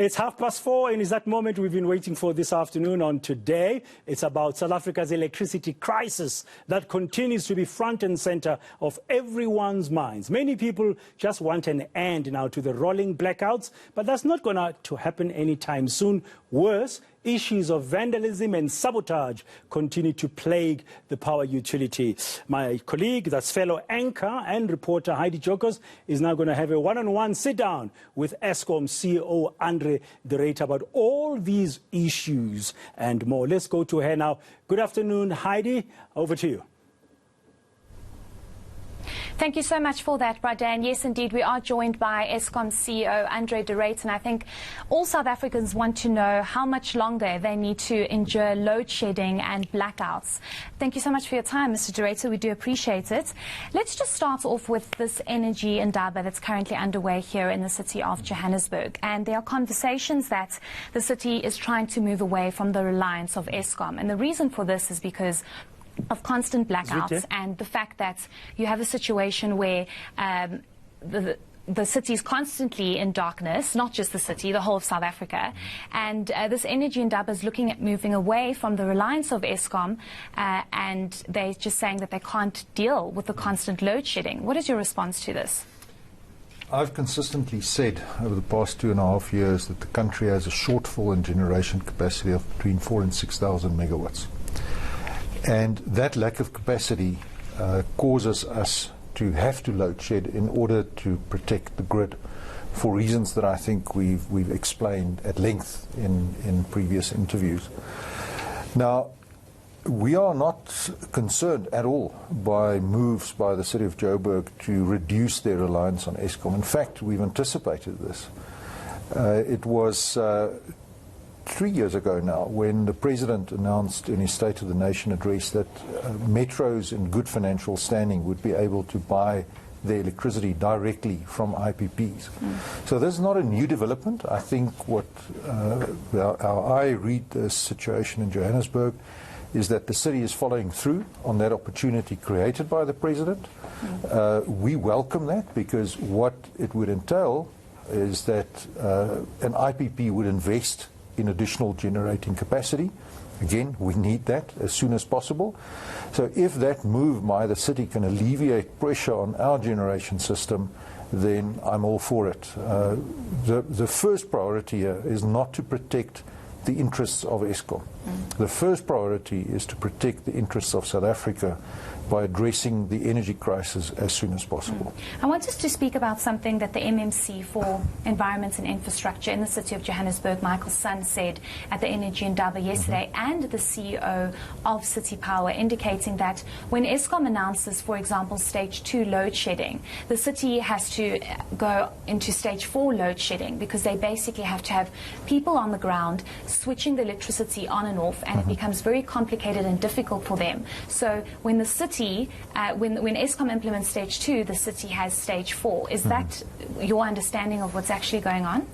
It's 4:30, and it's that moment we've been waiting for this afternoon on Today. It's about South Africa's electricity crisis that continues to be front and center of everyone's minds. Many people just want an end now to the rolling blackouts, but that's not going to happen anytime soon. Worse, issues of vandalism and sabotage continue to plague the power utility. My colleague, that's fellow eNCA and reporter Heidi Giokos, is now going to have a one-on-one sit-down with Eskom CEO André about all these issues and more. Let's go to her now. Good afternoon, Heidi. Over to you. Thank you so much for that, Bradan. Yes, indeed, we are joined by Eskom CEO André, and I think all South Africans want to know how much longer they need to endure load shedding and blackouts. Thank you so much for your time, Mr. Ruyter. We do appreciate it. Let's just start off with this energy indaba that's currently underway here in the city of Johannesburg. And there are conversations that the city is trying to move away from the reliance of Eskom. And the reason for this is because of constant blackouts and the fact that you have a situation where the city is constantly in darkness, not just the city, the whole of South Africa. And this energy indaba is looking at moving away from the reliance of Eskom, and they're just saying that they can't deal with the constant load shedding. What is your response to this? I've consistently said over the past 2.5 years that the country has a shortfall in generation capacity of between 4,000 and 6,000 megawatts. And that lack of capacity causes us to have to load shed in order to protect the grid for reasons that I think we've explained at length in previous interviews. Now, we are not concerned at all by moves by the city of Joburg to reduce their reliance on Eskom. In fact, we've anticipated this. It was 3 years ago now when the President announced in his State of the Nation address that metros in good financial standing would be able to buy their electricity directly from IPPs. So this is not a new development. I think how I read the situation in Johannesburg is that the city is following through on that opportunity created by the President. We welcome that because what it would entail is that an IPP would invest in additional generating capacity. Again, we need that as soon as possible. So if that move by the city can alleviate pressure on our generation system, then I'm all for it. The first priority here is not to protect the interests of Eskom. The first priority is to protect the interests of South Africa by addressing the energy crisis as soon as possible. I want us to speak about something that the MMC for Environment and Infrastructure in the city of Johannesburg, Michael Sun, said at the Energy Indaba yesterday, and the CEO of City Power, indicating that when Eskom announces, for example, stage 2 load shedding, the city has to go into stage 4 load shedding because they basically have to have people on the ground switching the electricity on and off, and it becomes very complicated and difficult for them. So when the city when Eskom implements stage 2, the city has stage 4. Is that your understanding of what's actually going on?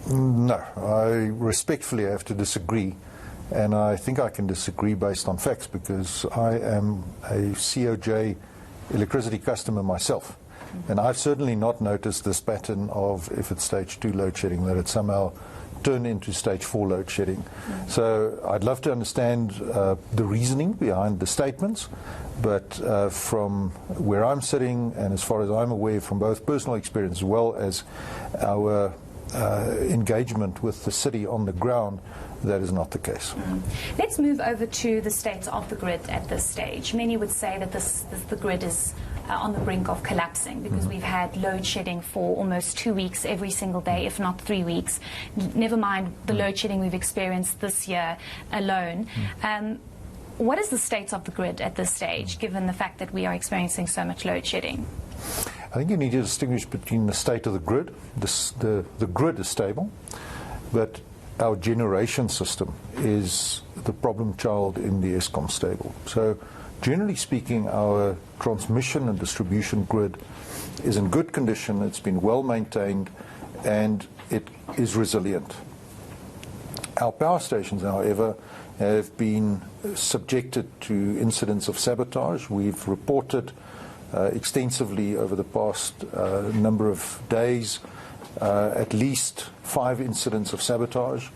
No, I respectfully have to disagree, and I think I can disagree based on facts because I am a COJ electricity customer myself, and I've certainly not noticed this pattern of if it's stage 2 load shedding that it somehow turn into stage 4 load shedding. So I'd love to understand the reasoning behind the statements, but from where I'm sitting and as far as I'm aware from both personal experience as well as our engagement with the city on the ground, that is not the case. Let's move over to the state of the grid at this stage. Many would say that the grid is on the brink of collapsing because we've had load shedding for almost 2 weeks every single day, if not 3 weeks. Never mind the load shedding we've experienced this year alone. What is the state of the grid at this stage, given the fact that we are experiencing so much load shedding? I think you need to distinguish between the state of the grid. The grid is stable, but our generation system is the problem child in the Eskom stable. So generally speaking, our transmission and distribution grid is in good condition, it's been well maintained, and it is resilient. Our power stations, however, have been subjected to incidents of sabotage. We've reported extensively over the past number of days at least 5 incidents of sabotage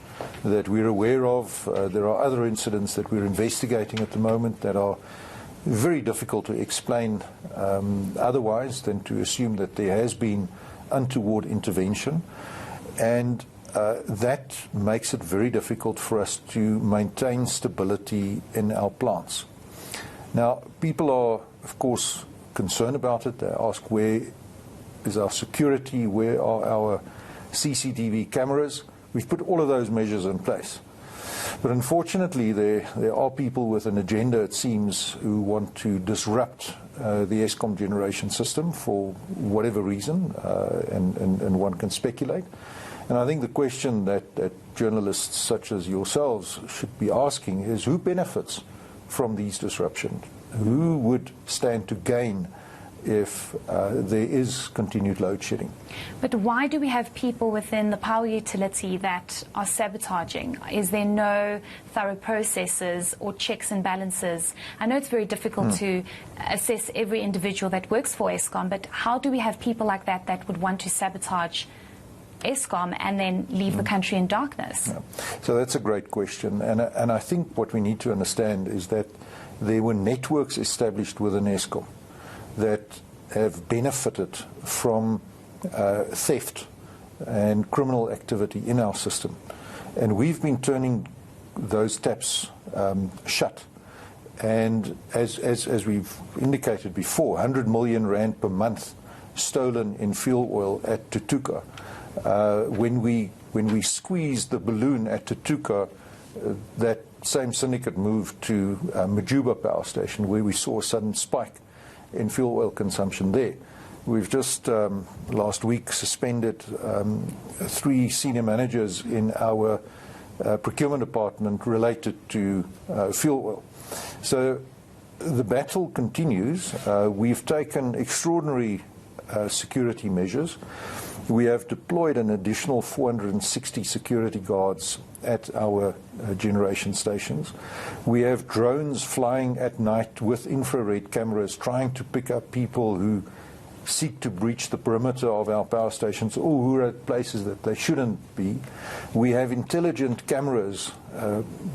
that we're aware of. There are other incidents that we're investigating at the moment that are very difficult to explain otherwise than to assume that there has been untoward intervention. And that makes it very difficult for us to maintain stability in our plants. Now, people are, of course, concerned about it. They ask, where is our security? Where are our CCTV cameras? We've put all of those measures in place. But unfortunately, there are people with an agenda, it seems, who want to disrupt the Eskom generation system for whatever reason, and one can speculate. And I think the question that journalists such as yourselves should be asking is, who benefits from these disruptions? Who would stand to gain if there is continued load shedding? But why do we have people within the power utility that are sabotaging? Is there no thorough processes or checks and balances? I know it's very difficult to assess every individual that works for Eskom, but how do we have people like that that would want to sabotage Eskom and then leave the country in darkness? Yeah. So that's a great question. And I think what we need to understand is that there were networks established within Eskom that have benefited from theft and criminal activity in our system. And we've been turning those taps shut. And as we've indicated before, 100 million rand per month stolen in fuel oil at Tutuka. When we squeezed the balloon at Tutuka, that same syndicate moved to Majuba power station, where we saw a sudden spike in fuel oil consumption there. We've just last week suspended 3 senior managers in our procurement department related to fuel oil. So the battle continues. We've taken extraordinary security measures. We have deployed an additional 460 security guards at our generation stations. We have drones flying at night with infrared cameras trying to pick up people who seek to breach the perimeter of our power stations or who are at places that they shouldn't be. We have intelligent cameras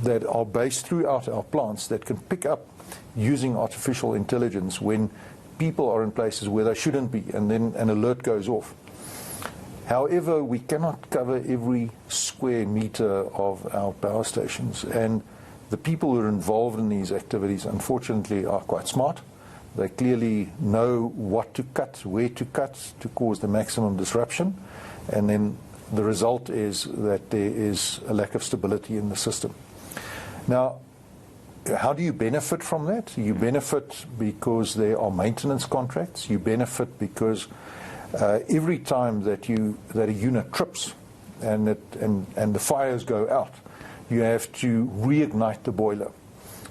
that are based throughout our plants that can pick up using artificial intelligence when people are in places where they shouldn't be, and then an alert goes off. However, we cannot cover every square meter of our power stations, and the people who are involved in these activities, unfortunately, are quite smart. They clearly know what to cut, where to cut to cause the maximum disruption, and then the result is that there is a lack of stability in the system. Now, how do you benefit from that? You benefit because there are maintenance contracts. You benefit because every time that a unit trips and the fires go out, you have to reignite the boiler.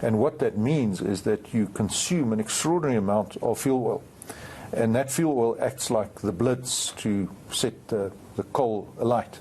And what that means is that you consume an extraordinary amount of fuel oil. And that fuel oil acts like the blitz to set the coal alight.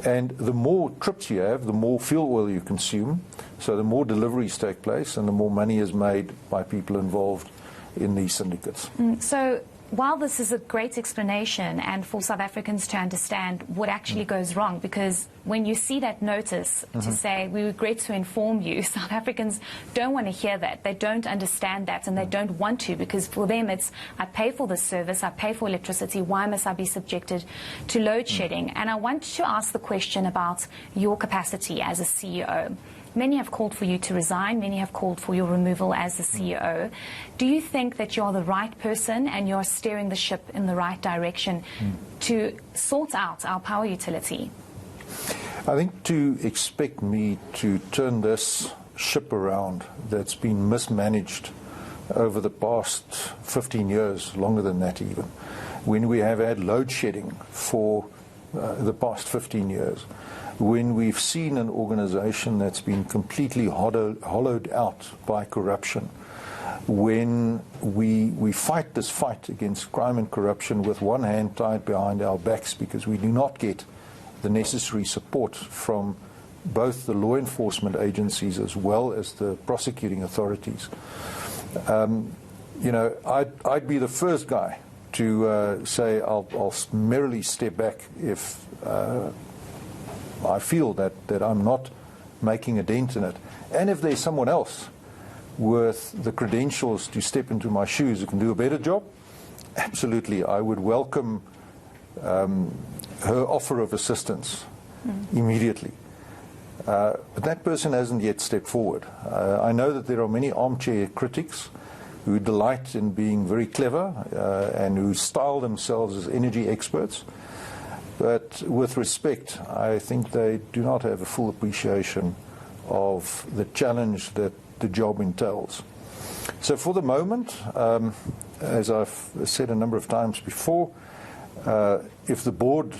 And the more trips you have, the more fuel oil you consume, so the more deliveries take place and the more money is made by people involved in these syndicates. So while this is a great explanation and for South Africans to understand what actually goes wrong, because when you see that notice to say, we regret to inform you, South Africans don't want to hear that. They don't understand that, and they don't want to, because for them it's, I pay for this service, I pay for electricity, why must I be subjected to load shedding? And I want to ask the question about your capacity as a CEO. Many have called for you to resign. Many have called for your removal as the CEO. Do you think that you're the right person and you're steering the ship in the right direction to sort out our power utility? I think to expect me to turn this ship around that's been mismanaged over the past 15 years, longer than that even, when we have had load shedding for the past 15 years, when we've seen an organization that's been completely hollowed out by corruption, when we fight this fight against crime and corruption with one hand tied behind our backs because we do not get the necessary support from both the law enforcement agencies as well as the prosecuting authorities. You know, I'd be the first guy to say I'll merely step back if I feel that I'm not making a dent in it. And if there's someone else with the credentials to step into my shoes who can do a better job, absolutely, I would welcome her offer of assistance immediately. But that person hasn't yet stepped forward. I know that there are many armchair critics who delight in being very clever and who style themselves as energy experts. But with respect, I think they do not have a full appreciation of the challenge that the job entails. So for the moment, as I've said a number of times before, if the board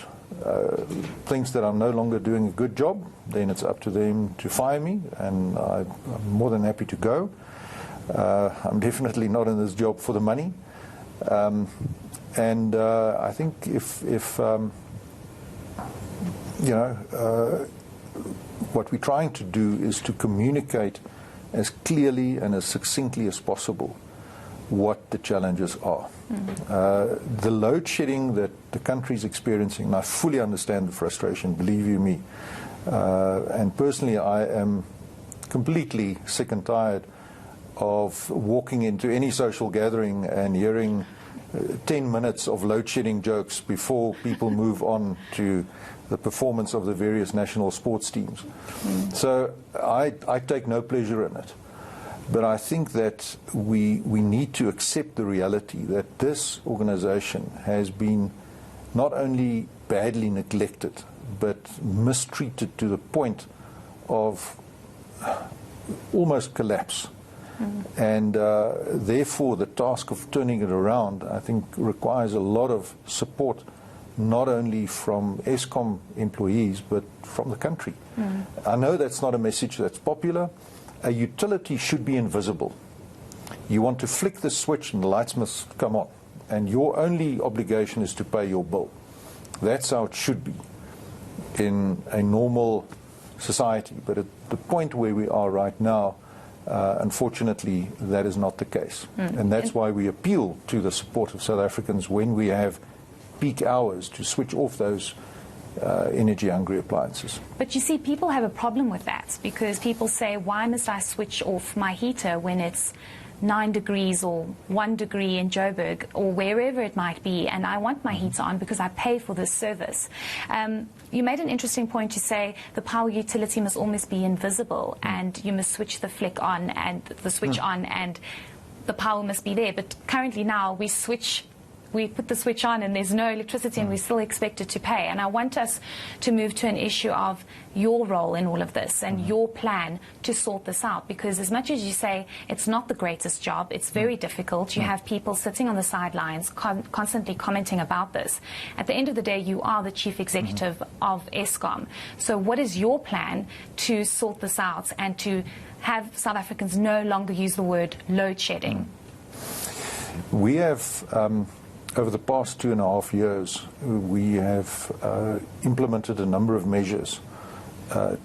thinks that I'm no longer doing a good job, then it's up to them to fire me, and I'm more than happy to go. I'm definitely not in this job for the money. And I think if what we're trying to do is to communicate as clearly and as succinctly as possible what the challenges are. The load shedding that the country is experiencing, and I fully understand the frustration, believe you me. And personally, I am completely sick and tired of walking into any social gathering and hearing 10 minutes of load shedding jokes before people move on to the performance of the various national sports teams. So I take no pleasure in it. But I think that we need to accept the reality that this organization has been not only badly neglected, but mistreated to the point of almost collapse. And therefore, the task of turning it around, I think, requires a lot of support, not only from Eskom employees, but from the country. I know that's not a message that's popular. A utility should be invisible. You want to flick the switch and the lights must come on. And your only obligation is to pay your bill. That's how it should be in a normal society. But at the point where we are right now, unfortunately, that is not the case. And that's why we appeal to the support of South Africans when we have peak hours to switch off those energy-hungry appliances. But you see, people have a problem with that because people say, why must I switch off my heater when it's 9 degrees or 1 degree in Joburg or wherever it might be, and I want my heater on because I pay for this service. You made an interesting point to say the power utility must almost be invisible and you must switch the flick on and the switch on and the power must be there. But currently now we put the switch on and there's no electricity and we're still expected to pay. And I want us to move to an issue of your role in all of this and your plan to sort this out. Because as much as you say it's not the greatest job, it's very difficult. You have people sitting on the sidelines constantly commenting about this. At the end of the day, you are the chief executive of Eskom. So what is your plan to sort this out and to have South Africans no longer use the word load shedding? We have... over the past 2.5 years, we have implemented a number of measures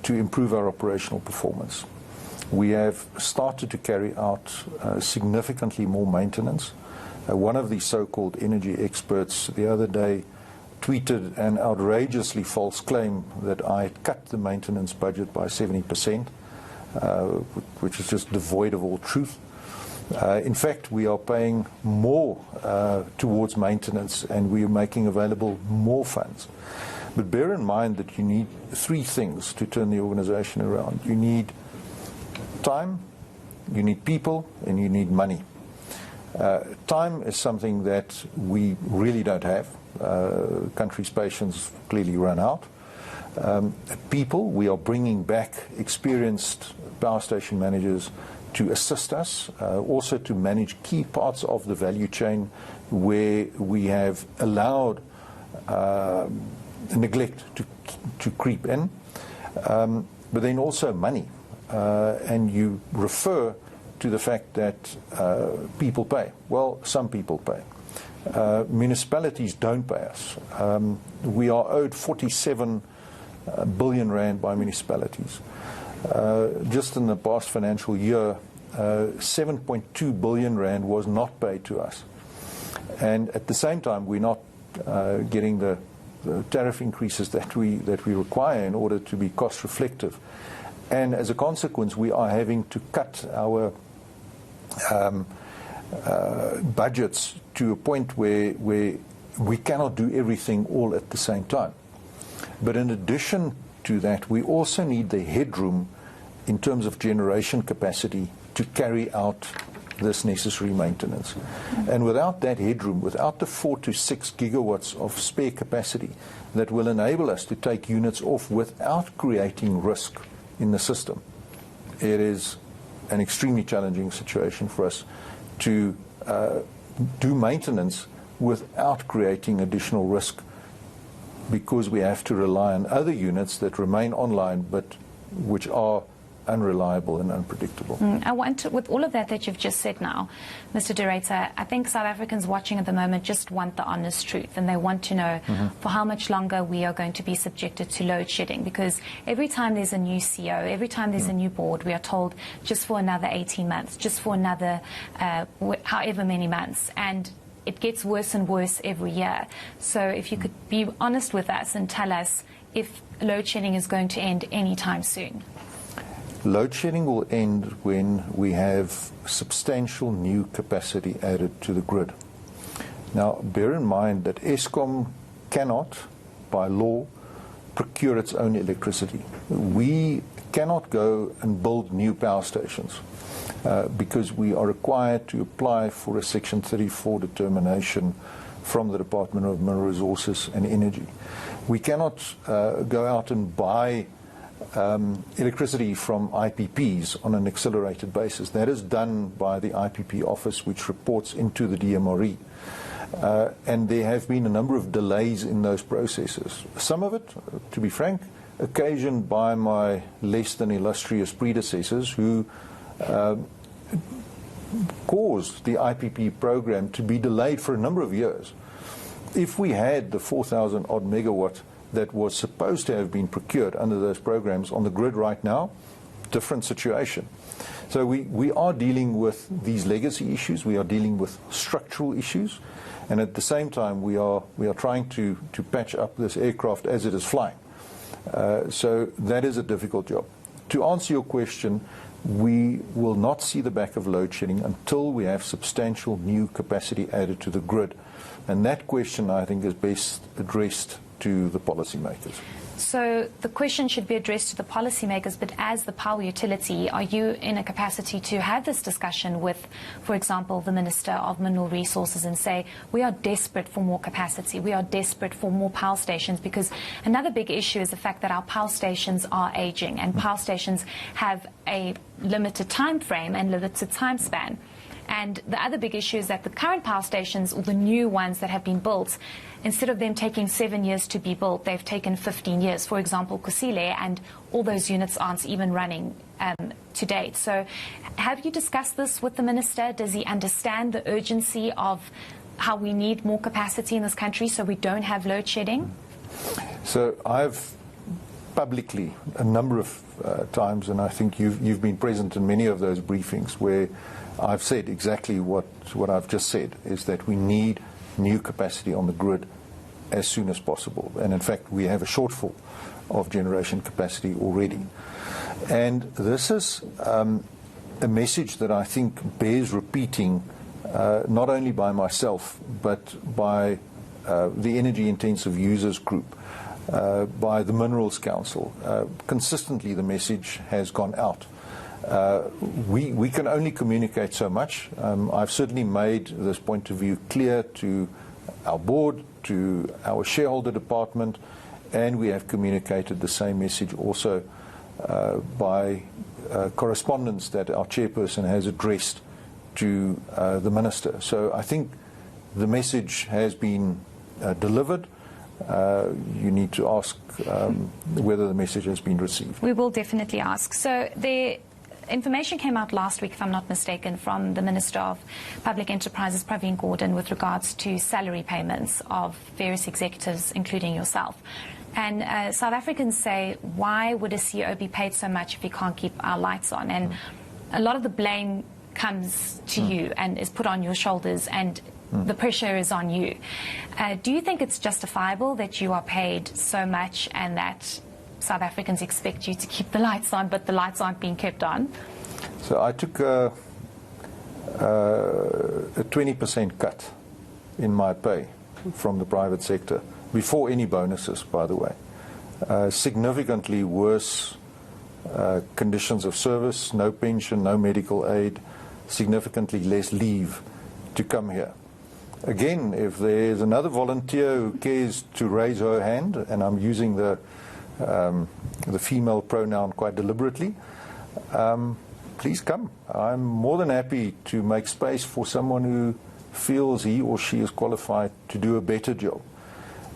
to improve our operational performance. We have started to carry out significantly more maintenance. One of the so-called energy experts the other day tweeted an outrageously false claim that I had cut the maintenance budget by 70%, which is just devoid of all truth. In fact, we are paying more towards maintenance and we are making available more funds. But bear in mind that you need 3 things to turn the organization around. You need time, you need people, and you need money. Time is something that we really don't have. Country's patience clearly run out. People, we are bringing back experienced power station managers to assist us, also to manage key parts of the value chain where we have allowed neglect to creep in, but then also money. And you refer to the fact that people pay. Well, some people pay. Municipalities don't pay us. We are owed 47 billion rand by municipalities. Just in the past financial year, 7.2 billion rand was not paid to us. And at the same time, we're not getting the tariff increases that we require in order to be cost reflective. And as a consequence, we are having to cut our budgets to a point where we cannot do everything all at the same time. But in addition to that, we also need the headroom in terms of generation capacity to carry out this necessary maintenance. And without that headroom, without the 4 to 6 gigawatts of spare capacity that will enable us to take units off without creating risk in the system, it is an extremely challenging situation for us to do maintenance without creating additional risk, because we have to rely on other units that remain online but which are unreliable and unpredictable. I want to, with all of that you've just said now, Mr. De Ruyter, I think South Africans watching at the moment just want the honest truth, and they want to know for how much longer we are going to be subjected to load shedding, because every time there's a new CEO, every time there's a new board, we are told just for another 18 months, just for another however many months, and it gets worse and worse every year. So if you could be honest with us and tell us if load shedding is going to end anytime soon. Load shedding will end when we have substantial new capacity added to the grid. Now, bear in mind that Eskom cannot, by law, procure its own electricity. We cannot go and build new power stations because we are required to apply for a Section 34 determination from the Department of Mineral Resources and Energy. We cannot go out and buy electricity from IPPs on an accelerated basis. That is done by the IPP office, which reports into the DMRE. And there have been a number of delays in those processes. Some of it, to be frank, occasioned by my less than illustrious predecessors who caused the IPP program to be delayed for a number of years. If we had the 4,000 odd megawatt that was supposed to have been procured under those programs on the grid right now, different situation. So we are dealing with these legacy issues, we are dealing with structural issues, and at the same time we are trying to patch up this aircraft as it is flying. So that is a difficult job. To answer your question, we will not see the back of load shedding until we have substantial new capacity added to the grid. And that question, I think, is best addressed to the policymakers. So the question should be addressed to the policymakers, but as the power utility, are you in a capacity to have this discussion with, for example, the Minister of Mineral Resources and say, we are desperate for more capacity, we are desperate for more power stations? Because another big issue is the fact that our power stations are aging, and power stations have a limited time frame and limited time span. And the other big issue is that the current power stations, or the new ones that have been built, instead of them taking 7 years to be built, they've taken 15 years. For example, Kusile, and all those units aren't even running to date. So have you discussed this with the Minister? Does he understand the urgency of how we need more capacity in this country so we don't have load shedding? So I've publicly a number of times, and I think you've been present in many of those briefings, where I've said exactly what I've just said, is that we need new capacity on the grid as soon as possible. And in fact, we have a shortfall of generation capacity already. And this is a message that I think bears repeating, not only by myself, but by the Energy Intensive Users Group, by the Minerals Council. Consistently, the message has gone out. We can only communicate so much. I've certainly made this point of view clear to our board, to our shareholder department, and we have communicated the same message also by correspondence that our chairperson has addressed to the minister. So I think the message has been delivered. You need to ask whether the message has been received. We will definitely ask. So the information came out last week, if I'm not mistaken, from the Minister of Public Enterprises, Pravin Gordhan, with regards to salary payments of various executives, including yourself. And South Africans say, why would a CEO be paid so much if he can't keep our lights on? And a lot of the blame comes to you and is put on your shoulders. And the pressure is on you. Do you think it's justifiable that you are paid so much and that South Africans expect you to keep the lights on, but the lights aren't being kept on? So I took a 20% cut in my pay from the private sector, before any bonuses, by the way. Significantly worse conditions of service, no pension, no medical aid, significantly less leave to come here. Again, if there's another volunteer who cares to raise her hand, and I'm using the female pronoun quite deliberately, please come. I'm more than happy to make space for someone who feels he or she is qualified to do a better job.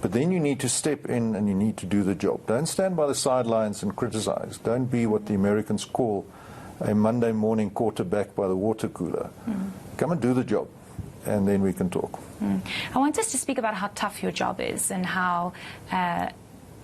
But then you need to step in and you need to do the job. Don't stand by the sidelines and criticize. Don't be what the Americans call a Monday morning quarterback by the water cooler. Come and do the job, and then we can talk. I want us to speak about how tough your job is and how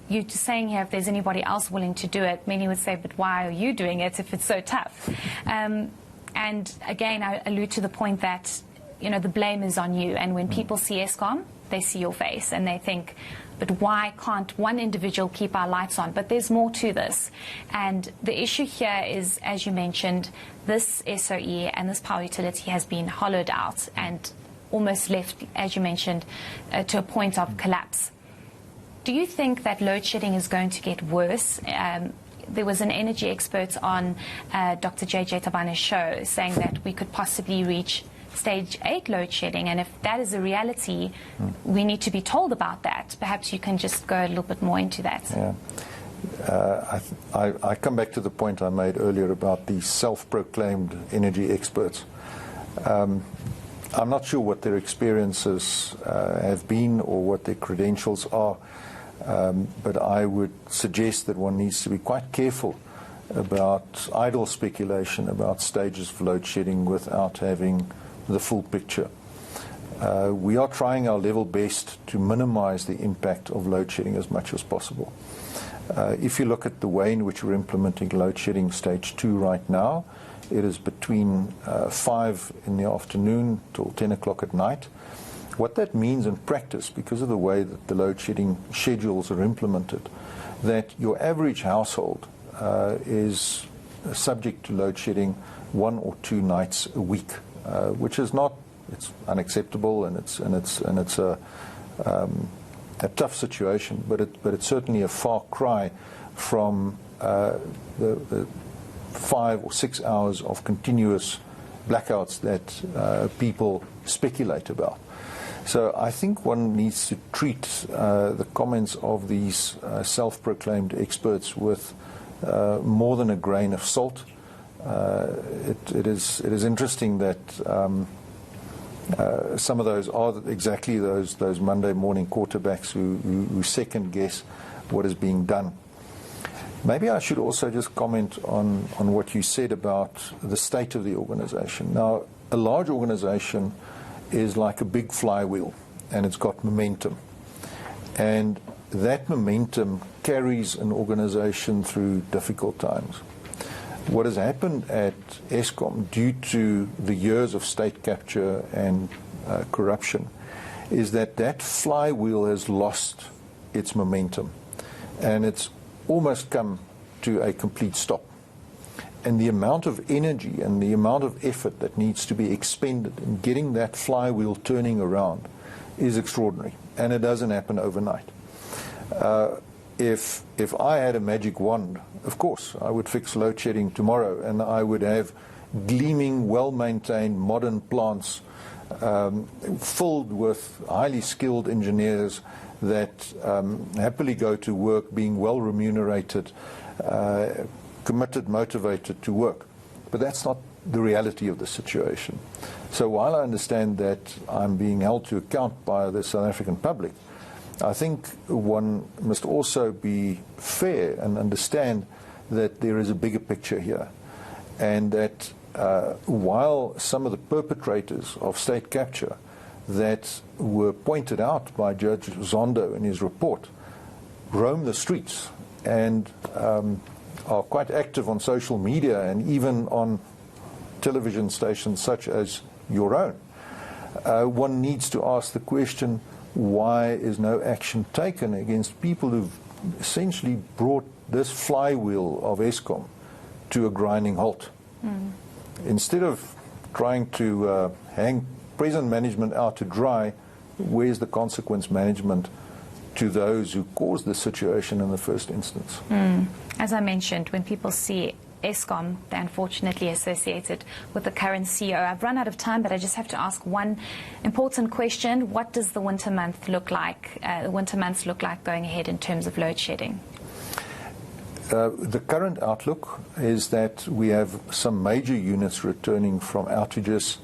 you're saying here if there's anybody else willing to do it. Many would say, but why are you doing it if it's so tough? And again, I allude to the point that, you know, the blame is on you. And when people see Eskom, they see your face and they think, but why can't one individual keep our lights on? But there's more to this. And the issue here is, as you mentioned, this SOE and this power utility has been hollowed out and almost left, as you mentioned, to a point of collapse. Do you think that load shedding is going to get worse? There was an energy expert on Dr. JJ Tabane's show saying that we could possibly reach stage 8 load shedding, and if that is a reality, we need to be told about that. Perhaps you can just go a little bit more into that. Yeah. I come back to the point I made earlier about these self-proclaimed energy experts. I'm not sure what their experiences have been or what their credentials are, but I would suggest that one needs to be quite careful about idle speculation about stages of load shedding without having the full picture. We are trying our level best to minimize the impact of load shedding as much as possible. If you look at the way in which we're implementing load shedding stage 2 right now, it is between 5 in the afternoon till 10 o'clock at night. What that means in practice, because of the way that the load shedding schedules are implemented, that your average household is subject to load shedding 1 or 2 nights a week, which is not, it's unacceptable, and it's a tough situation, but it's certainly a far cry from the 5 or 6 hours of continuous blackouts that people speculate about. So I think one needs to treat the comments of these self-proclaimed experts with more than a grain of salt. It is interesting that some of those are exactly those Monday morning quarterbacks who second guess what is being done. Maybe I should also just comment on what you said about the state of the organization. Now, a large organization is like a big flywheel, and it's got momentum. And that momentum carries an organization through difficult times. What has happened at Eskom, due to the years of state capture and corruption, is that flywheel has lost its momentum, and it's almost come to a complete stop. And the amount of energy and the amount of effort that needs to be expended in getting that flywheel turning around is extraordinary, and it doesn't happen overnight. If I had a magic wand, of course, I would fix load shedding tomorrow, and I would have gleaming, well-maintained, modern plants filled with highly skilled engineers that happily go to work being well remunerated, committed, motivated to work. But that's not the reality of the situation. So while I understand that I'm being held to account by the South African public, I think one must also be fair and understand that there is a bigger picture here, and that while some of the perpetrators of state capture that were pointed out by Judge Zondo in his report roam the streets and are quite active on social media and even on television stations such as your own, one needs to ask the question, why is no action taken against people who've essentially brought this flywheel of Eskom to a grinding halt? Instead of trying to hang present management out to dry, where's the consequence management to those who caused the situation in the first instance? As I mentioned, when people see Eskom, they're unfortunately associated with the current CEO. I've run out of time, but I just have to ask one important question. What does the winter month look like? The winter months look like going ahead in terms of load shedding? The current outlook is that we have some major units returning from outages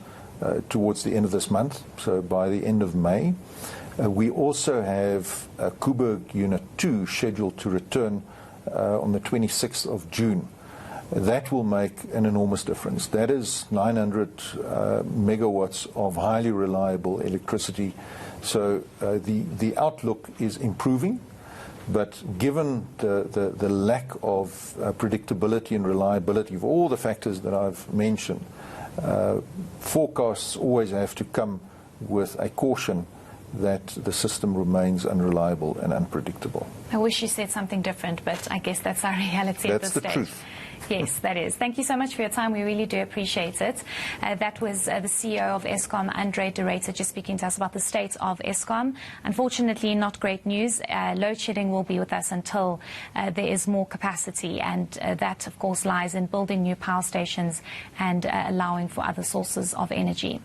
towards the end of this month, so by the end of May. We also have Kuberg Unit 2 scheduled to return on the 26th of June. That will make an enormous difference. That is 900 megawatts of highly reliable electricity. So the outlook is improving, but given the lack of predictability and reliability of all the factors that I've mentioned, forecasts always have to come with a caution that the system remains unreliable and unpredictable. I wish you said something different, but I guess that's our reality at this stage. That's the truth. Yes, that is. Thank you so much for your time. We really do appreciate it. That was the CEO of Eskom, André, just speaking to us about the state of Eskom. Unfortunately, not great news. Load shedding will be with us until there is more capacity, and that, of course, lies in building new power stations and allowing for other sources of energy.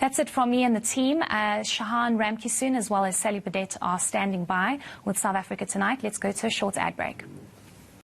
That's it from me and the team. Shahan Ramkisoon as well as Sally Badet are standing by with South Africa Tonight. Let's go to a short ad break.